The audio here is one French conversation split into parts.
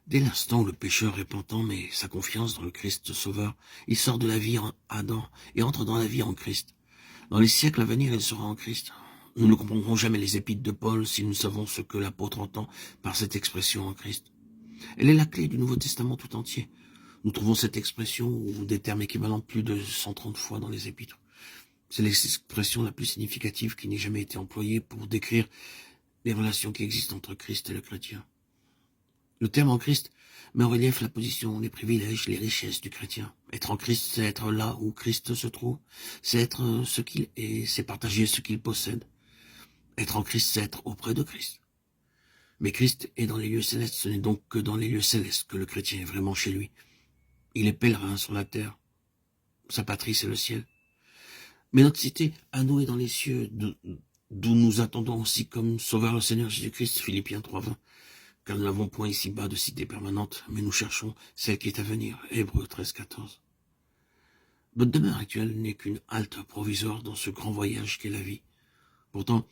Dès l'instant où le pécheur repentant met sa confiance dans le Christ Sauveur, il sort de la vie en Adam et entre dans la vie en Christ. Dans les siècles à venir, il sera en Christ. Nous ne comprendrons jamais les épîtres de Paul si nous savons ce que l'apôtre entend par cette expression en Christ. Elle est la clé du Nouveau Testament tout entier. Nous trouvons cette expression ou des termes équivalents plus de 130 fois dans les épîtres. C'est l'expression la plus significative qui n'ait jamais été employée pour décrire les relations qui existent entre Christ et le chrétien. Le terme en Christ met en relief la position, les privilèges, les richesses du chrétien. Être en Christ, c'est être là où Christ se trouve, c'est être ce qu'il est, c'est partager ce qu'il possède. Être en Christ, c'est être auprès de Christ. Mais Christ est dans les lieux célestes, ce n'est donc que dans les lieux célestes que le chrétien est vraiment chez lui. Il est pèlerin sur la terre, sa patrie c'est le ciel. Mais notre cité à nous est dans les cieux, d'où nous attendons aussi comme sauveur le Seigneur Jésus-Christ, Philippiens 3:20. Car nous n'avons point ici-bas de cité permanente, mais nous cherchons celle qui est à venir, Hébreux 13:14. Notre demeure actuelle n'est qu'une halte provisoire dans ce grand voyage qu'est la vie. Pourtant,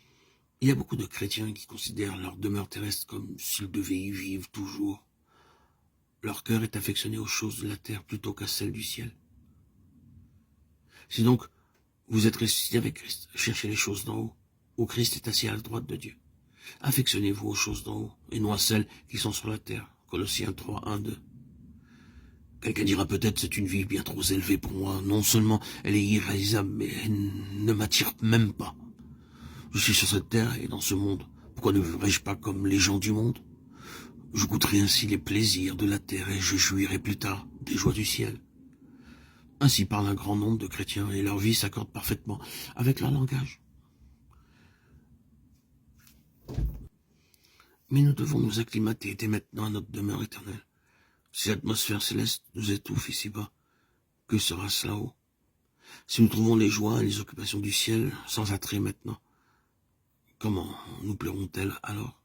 il y a beaucoup de chrétiens qui considèrent leur demeure terrestre comme s'ils devaient y vivre toujours. Leur cœur est affectionné aux choses de la terre plutôt qu'à celles du ciel. Si donc vous êtes ressuscité avec Christ, cherchez les choses d'en haut, où Christ est assis à la droite de Dieu. Affectionnez-vous aux choses d'en haut, et non à celles qui sont sur la terre. Colossiens 3:1-2. Quelqu'un dira peut-être c'est une vie bien trop élevée pour moi. Non seulement elle est irréalisable, mais elle ne m'attire même pas. Je suis sur cette terre et dans ce monde. Pourquoi ne vivrais-je pas comme les gens du monde? Je goûterai ainsi les plaisirs de la terre et je jouirai plus tard des joies du ciel. Ainsi parle un grand nombre de chrétiens et leur vie s'accorde parfaitement avec leur langage. Mais nous devons nous acclimater dès maintenant à notre demeure éternelle. Si l'atmosphère céleste nous étouffe ici-bas, que sera-ce là-haut? Si nous trouvons les joies et les occupations du ciel sans attrait maintenant, comment nous plairont-elles alors?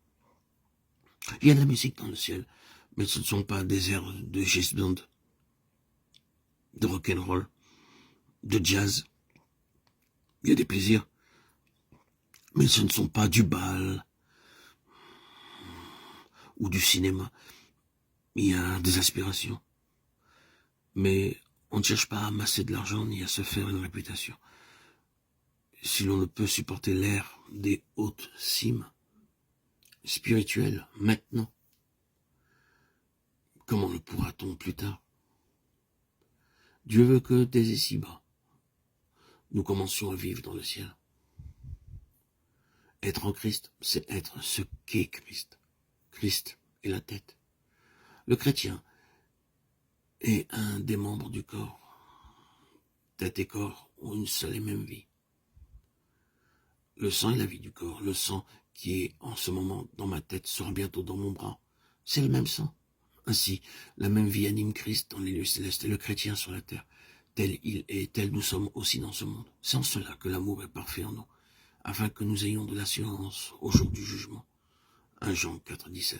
Il y a de la musique dans le ciel, mais ce ne sont pas des airs de jazz band, de rock'n'roll, de jazz. Il y a des plaisirs, mais ce ne sont pas du bal ou du cinéma. Il y a des aspirations, mais on ne cherche pas à amasser de l'argent ni à se faire une réputation. Si l'on ne peut supporter l'air des hautes cimes spirituelles maintenant, comment le pourra-t-on plus tard? Dieu veut que dès ici-bas, nous commencions à vivre dans le ciel. Être en Christ, c'est être ce qu'est Christ. Christ est la tête. Le chrétien est un des membres du corps. Tête et corps ont une seule et même vie. Le sang est la vie du corps. Le sang qui est en ce moment dans ma tête sera bientôt dans mon bras. C'est le même sang. Ainsi, la même vie anime Christ dans les lieux célestes et le chrétien sur la terre. Tel il est, tel nous sommes aussi dans ce monde. C'est en cela que l'amour est parfait en nous, afin que nous ayons de l'assurance au jour du jugement. 1 Jean 4:17.